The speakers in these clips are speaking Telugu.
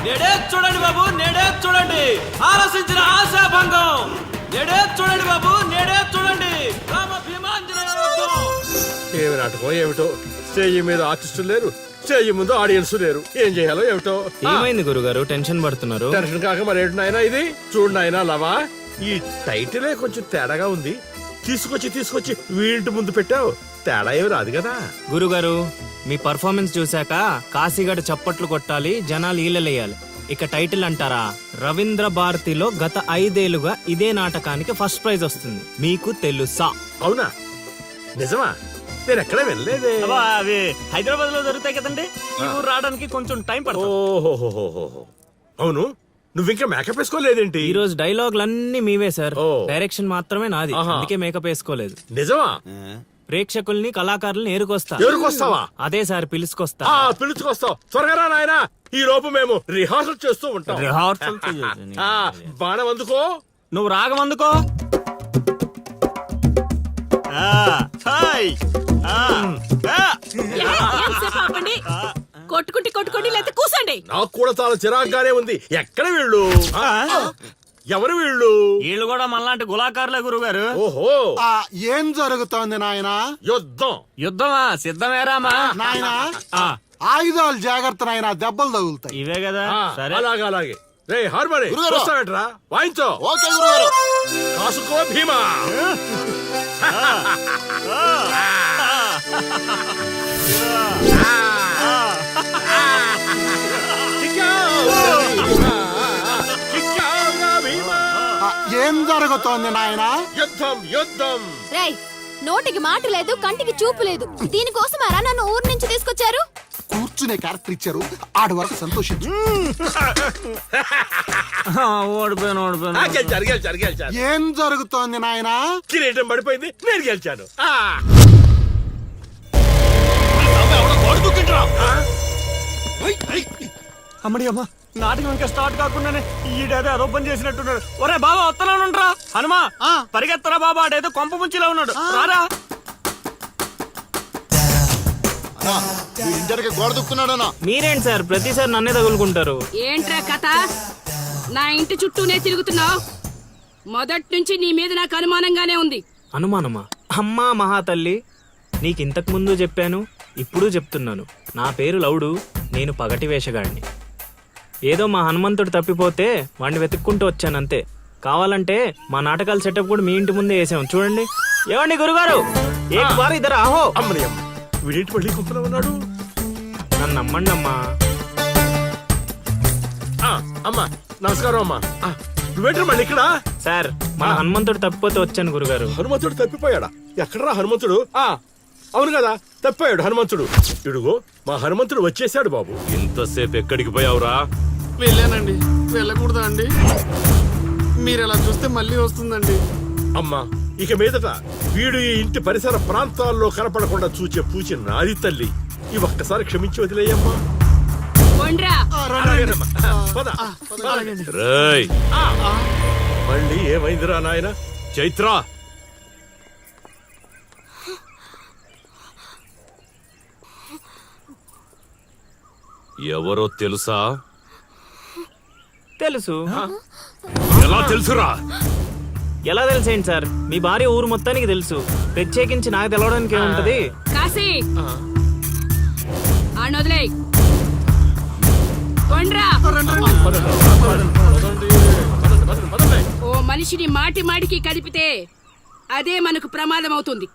నేడే చూడండి బాబు, నేడే చూడండి, ఆలోచించిన ఆశాభంగం. నేడే చూడండి బాబు, నేడే చూడండి, రామ భీమాంజనేయ యుద్ధం. ఏమి నాటకం ఏమిటో, స్టేజ్ మీద ఆర్టిస్టులు లేరు, స్టేజ్ ముందు ఆడియన్స్ లేరు, ఏం చేయాలో ఏమిటో. ఏమైంది గురుగారు, టెన్షన్ పడుతున్నారు? టెన్షన్ కాక మరేంటి నాయనా ఇది? చూడు నాయనా లవా, ఈ టైటిలే కొంచెం తేడాగా ఉంది. తీసుకొచ్చి వీంటి ముందు పెట్టావు, తేడా ఏమి రాదు కదా. గురుగారు, మీ పర్ఫార్మెన్స్ చూశాక కాశీగఢ్ చప్పట్లు కొట్టాలి, జనాలు ఈలలేయాలి. ఇక టైటిల్ అంటారా? రవీంద్ర భారతిలో గత 5 ఏళ్లుగా ఇదే నాటకానికి ఫస్ట్ ప్రైజ్ వస్తుంది. మీకు తెలుసా? అవునా? నిజమా? నేను ఎక్కడ వెళ్ళలేదే. అవి హైదరాబాద్ లో దొరుకుతాయి కదండి, ఈ ఊరు రావడానికి కొంచెం టైం పడుతుంది. ఓహోహోహోహో. అవును, నువ్వు ఇంకా మేకప్ వేసుకోలేదేంటి? ఈ రోజు డైలాగులన్నీ మీవే సార్, ఓ. డైరెక్షన్ మాత్రమే నాది, ఆహా. అందుకే మేకప్ వేసుకోలేదు. నిజమా? ప్రేక్షకుల్ని కళాకారుల్ని ఏరుకొస్తా. ఎవరికొస్తావా? అదే సార్, పిలుచుకొస్తా. పిలుచుకొస్తావు, త్వరగా రా నాయనా. ఈ లోపు మేము రిహార్సల్ చేస్తూ ఉంటాం. రిహార్సల్ బాణం అందుకో. నువ్వు రాగం అందుకో. కొట్టుకుంటే లేకపోతే కూసండి. నాకు కూడా చాలా చిరాగ్గానే ఉంది. ఎక్కడ వీళ్ళు? ఎవరు వీళ్ళు? వీళ్ళు కూడా మనలాంటి గులాకారులే గురుగారు. ఓహో, ఏం జరుగుతోంది నాయనా? యుద్ధం. యుద్ధమా? సిద్ధమేరామా? నాయనా ఆయుధాలు జాగ్రత్త నాయనా, దెబ్బలు తగులుతాయి. ఇవే కదా. సరే, అలాగే. రే హార్మోని వస్తావేంట్రా? వాయించో. ఓకే గురుగారు. కాసుకో భీమా. ఏం జరుగుతోంది నాయనా? యుద్ధం. రేయ్, నోటికి మాట లేదు, కంటికి చూపు లేదు. దీనికోసమారా నన్ను ఊరు నుంచి తీసుకొచ్చారు? కూర్చునే క్యారెక్టర్ ఇచ్చారు, ఆడి వరకు సంతోషించు. ఓడిపోయాను. గెలిచారు. ఏం జరుగుతోంది నాయనా? కిరీటం పడిపోయింది, నేను గెలిచాను. అమ్మడి అమ్మ, నాటకం ఇంకా స్టార్ట్ కాకుండానే ఈడేదో అదో పని చేసినట్టున్నాడు. ఒరే బాబా, వస్తున్నానుండ్రా. హనుమా, పరిగెత్తరా బాబా, ఆడేదో కొంప ముంచిలా ఉన్నాడు. రారా. ఇంటర్కి గోడ దుక్కున్నాడనా? మీరేంటి సార్ ప్రతిసారి నన్నే తగులుకుంటారు? ఏంట్రా కథ? నా ఇంటి చుట్టూనే తిరుగుతున్నావు. మొదటి నుంచి నీ మీద నాకు అనుమానంగానే ఉంది. అనుమానమా? అమ్మా మహాతల్లి, నీకింతకు ముందు చెప్పాను, ఇప్పుడు చెప్తున్నాను. నా పేరు లౌడు, నేను పగటి వేషగాడిని. ఏదో మా హనుమంతుడు తప్పిపోతే వాడిని వెతుక్కుంటూ వచ్చానంతే. కావాలంటే మా నాటకాల సెటప్ కూడా మీ ఇంటి ముందే వేసాం, చూడండి. ఏమండి గురుగారు, ఏక్ బార్ ఇద్దరు ఆహో. అమ్మని అమ్మ, వీడేంటి మళ్ళీ కుంపలో ఉన్నాడు? నన్ను నమ్మండి అమ్మా. అమ్మా నమస్కారం అమ్మా. నువ్వేంటి మళ్ళీ ఇక్కడ? సార్, మా హనుమంతుడు తప్పిపోతే వచ్చాను గురుగారు. హనుమంతుడు తప్పిపోయాడా? ఎక్కడరా హనుమంతుడు? అవును కదా, తప్పిపోయాడు హనుమంతుడు. ఇడుగో మా హనుమంతుడు వచ్చేసాడు బాబు. ఇంతసేపు ఎక్కడికి పోయావురా? వెళ్ళానండి. వెళ్ళకూడదా అండి? మీరు ఎలా చూస్తే మళ్ళీ వస్తుందండి. అమ్మా, ఇక మీదట వీడు ఈ ఇంటి పరిసర ప్రాంతాల్లో కనపడకుండా చూచే పూచి నాది తల్లి. ఈ ఒక్కసారి క్షమించి వదిలేయమ్మా. పద. రేయ్, మళ్ళీ ఏమైందిరా నాయన? చైత్ర, ఎవరో తెలుసా? తెలుసు. ఎలా తెలుసురా? ఎలా తెలిసేంటి సార్, మీ భార్య ఊరు మొత్తానికి తెలుసు. ప్రత్యేకించి నాకు తెలవడానికి ఏముంటది? కాశీ, ఆడొదిలే. ఓ మనిషిని మాటి మాటికి కదిపితే అదే మనకు ప్రమాదం అవుతుంది.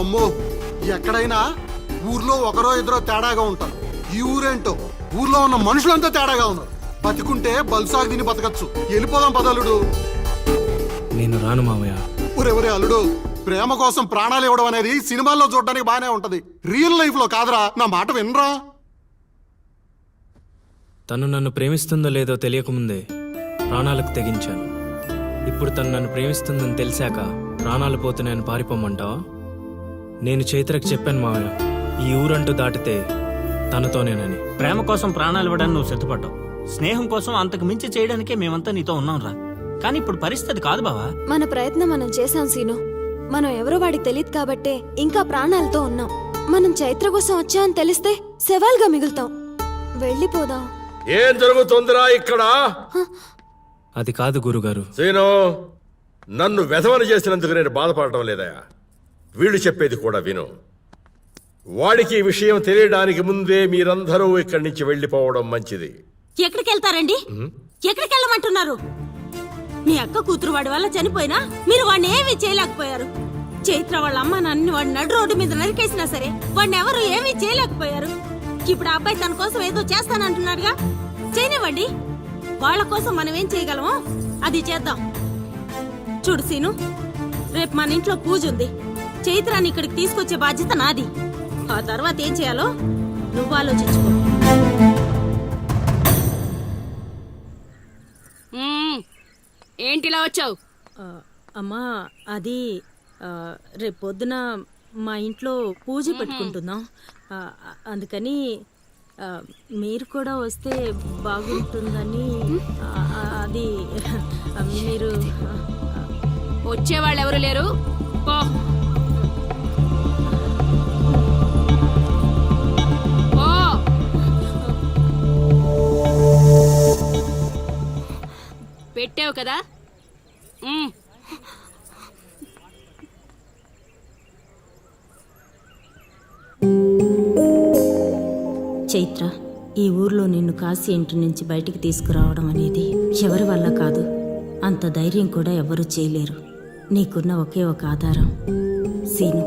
అమ్మో, ఎక్కడైనా ఊర్లో ఒకరో ఇద్దరో తేడాగా ఉంటారు. ఈ ఊరేంటో ఊర్లో ఉన్న మనుషులంతా తేడాగా ఉన్నారు. బతికుంటే బల్సాగు తిని బతకచ్చు. వెళ్ళిపోదాం పదలుడు. నేను రాను మావయ్య. ఒరే అల్లుడు, ప్రేమ కోసం ప్రాణాలు ఇవ్వడం అనేది సినిమాల్లో చూడడానికి బానే ఉంటది, రియల్ లైఫ్ లో కాదురా. నా మాట వినరా? తను నన్ను ప్రేమిస్తుందో లేదో తెలియకముందే ప్రాణాలకు తెగించాను. ఇప్పుడు తను నన్ను ప్రేమిస్తుందని తెలిసాక ప్రాణాలు పోతున్నాయని పారిపోమంటావా? నేను చైత్రకు చెప్పాను మావయ్య, ఈ ఊరంటూ దాటితే తనతోనేనని. ప్రేమ కోసం ప్రాణాలు ఇవ్వడానికి నువ్వు సిద్ధపడ్డావు. స్నేహం కోసం అంతకు మించి చేయడానికే మేమంతా నీతో ఉన్నాం రా. కానీ ఇప్పుడు పరిస్థితి కాదు బావా. మన ప్రయత్నం మనం చేశాం సీను. మనం ఎవరో వాడికి తెలియదు కాబట్టే ఇంకా ప్రాణాలతో ఉన్నాం. మనం చైత్ర కోసం వచ్చామని తెలిస్తే శవాల్గా మిగులుతాం. వెళ్ళిపోదాం. ఏం జరుగుతుందిరా ఇక్కడ? అది కాదు గురుగారు. సీను, నన్ను వెధవని చేసినందుకు నేను బాధపడటం లేదయా. వీళ్ళు చెప్పేది కూడా విను. వాడికి ఈ విషయం తెలియడానికి ముందే మీరందరూ ఇక్కడి నుంచి వెళ్ళిపోవడం మంచిది. ఎక్కడికి వెళ్తారండి? ఎక్కడికి వెళ్ళమంటున్నారు? మీ అక్క కూతురు వాడి వల్ల చనిపోయినా మీరు వాడిని ఏమీ చేయలేకపోయారు. చైత్ర వాళ్ళ అమ్మ నన్ను వాడి నడు రోడ్డు మీద నరికేసినా సరే వాడిని ఎవరు ఏమీ చేయలేకపోయారు. ఇప్పుడు ఆ అబ్బాయి తన కోసం ఏదో చేస్తానంటున్నాడుగా, చేయనివ్వండి. వాళ్ళ కోసం మనం ఏం చేయగలమో అది చేద్దాం. చూడు సీను, రేపు మన ఇంట్లో పూజ ఉంది. చైత్రాన్ని ఇక్కడికి తీసుకొచ్చే బాధ్యత నాది. ఆ తర్వాత ఏం చేయాలో నువ్వు ఆలోచించుకో. ఏంటిలా వచ్చావు? అమ్మా, అది రేపు పొద్దున మా ఇంట్లో పూజ పెట్టుకుంటున్నాం. అందుకని మీరు కూడా వస్తే బాగుంటుందని. అది మీరు వచ్చేవాళ్ళు ఎవరు లేరు. పో. పో. పెట్టావు కదా. చైత్ర, ఈ ఊర్లో నిన్ను కాశీ ఇంటి నుంచి బయటికి తీసుకురావడం అనేది ఎవరి వల్ల కాదు. అంత ధైర్యం కూడా ఎవరూ చేయలేరు. నీకున్న ఒకే ఒక ఆధారం సీను.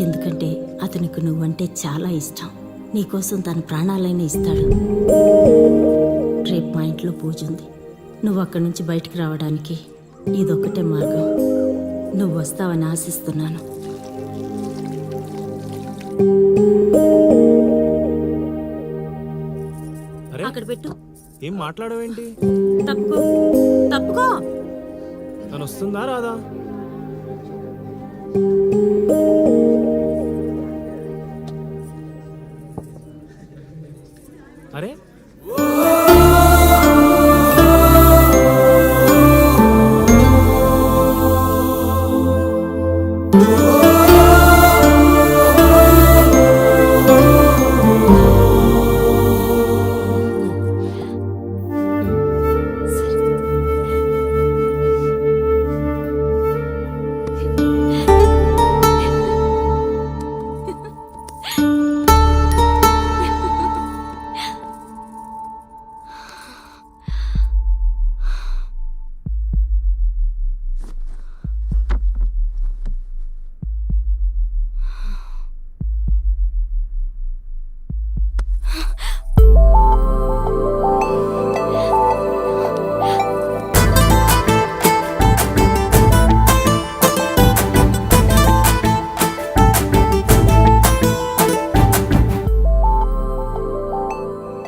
ఎందుకంటే అతనికి నువ్వంటే చాలా ఇష్టం. నీకోసం తన ప్రాణాలైనా ఇస్తాడు. రేపు మా ఇంట్లో పూజ ఉంది. నువ్వు అక్కడి నుంచి బయటికి రావడానికి ఇదొక్కటే మార్గం. నువ్వు వస్తావని ఆశిస్తున్నాను. అక్కడ పెట్టు. ఏం మాట్లాడవేంటి? తప్పుకో, తప్పుకో. తను వస్తుందా రాదా? అరే,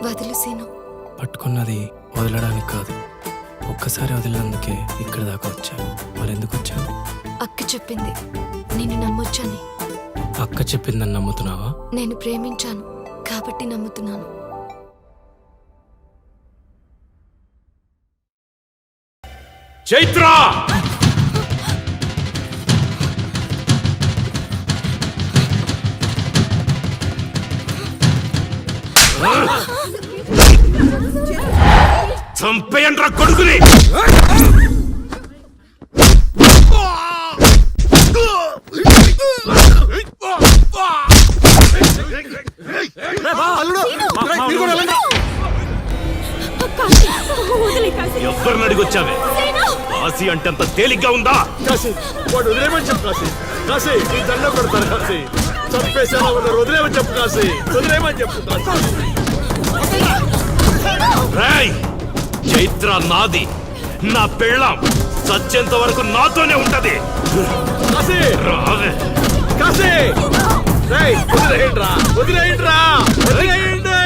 వదిలు సీను. పట్టుకున్నది వదలడానికి కాదు. ఒక్కసారి వదిలినందుకే ఇక్కడ దాకా వచ్చా. మరెందుకు వచ్చావు? అక్క చెప్పింది నిన్ను నమ్మొచ్చని. అక్క చెప్పిందని నమ్ముతున్నావా? నేను ప్రేమించాను కాబట్టి నమ్ముతున్నాను. చైత్ర! చంపేయండ్రా కొడుకుని! ఎవరిని అడిగొచ్చావే? కాశీ అంటే అంత తేలిగ్గా ఉందా? కాశీ, వాడు వదిలేమని చెప్పు కాశీ. కాశీ, నీ దండం పెడతాను కాశీ. చంపేసేలా ఉన్నారు, వదిలేమని చెప్పు కాశీ. వదిలేమని చెప్పు కాశీ. రేయ్, చైత్ర నాది, నా పెళ్ళాం. చచ్చేంత వరకు నాతోనే ఉంటది. కాశీ, రావే. కాశీ! రేయ్, వదిలేయండిరా, వదిలేయండిరా, వదిలేయండి.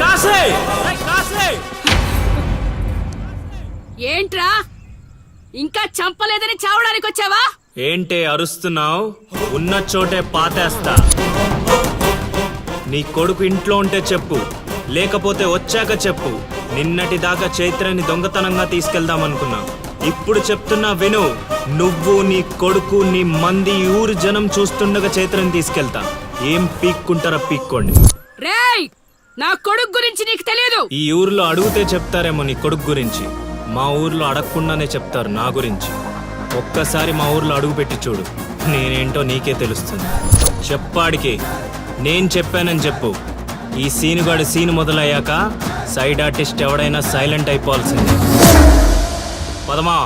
కాశీ! చెప్పలేదని చావడానికి వచ్చావా? ఏంటే అరుస్తున్నావు? ఉన్న చోటే పాతేస్తా. నీ కొడుకు ఇంట్లో ఉంటే చెప్పు, లేకపోతే వచ్చాక చెప్పు. నిన్నటి దాకా చైత్రని దొంగతనంగా తీసుకెళ్దామనుకున్నా. ఇప్పుడు చెప్తున్నా విను. నువ్వు, నీ కొడుకు, నీ మంది, ఈ ఊరు జనం చూస్తుండగా చైత్రని తీసుకెళ్తా. ఏం పీక్కుంటారా పీక్కోండి. రేయ్, నా కొడుకు గురించి నీకు తెలియదు. ఈ ఊర్లో అడిగితే చెప్తారేమో నీ కొడుకు గురించి. మా ఊర్లో అడగకుండానే చెప్తారు నా గురించి. ఒక్కసారి మా ఊర్లో అడుగు పెట్టి చూడు, నేనేంటో నీకే తెలుస్తుంది. చెప్పాడికి నేను చెప్పానని చెప్పు. ఈ సీనుగాడి సీన్ మొదలయ్యాక సైడ్ ఆర్టిస్ట్ ఎవడైనా సైలెంట్ అయిపోవాల్సిందే. పదమా.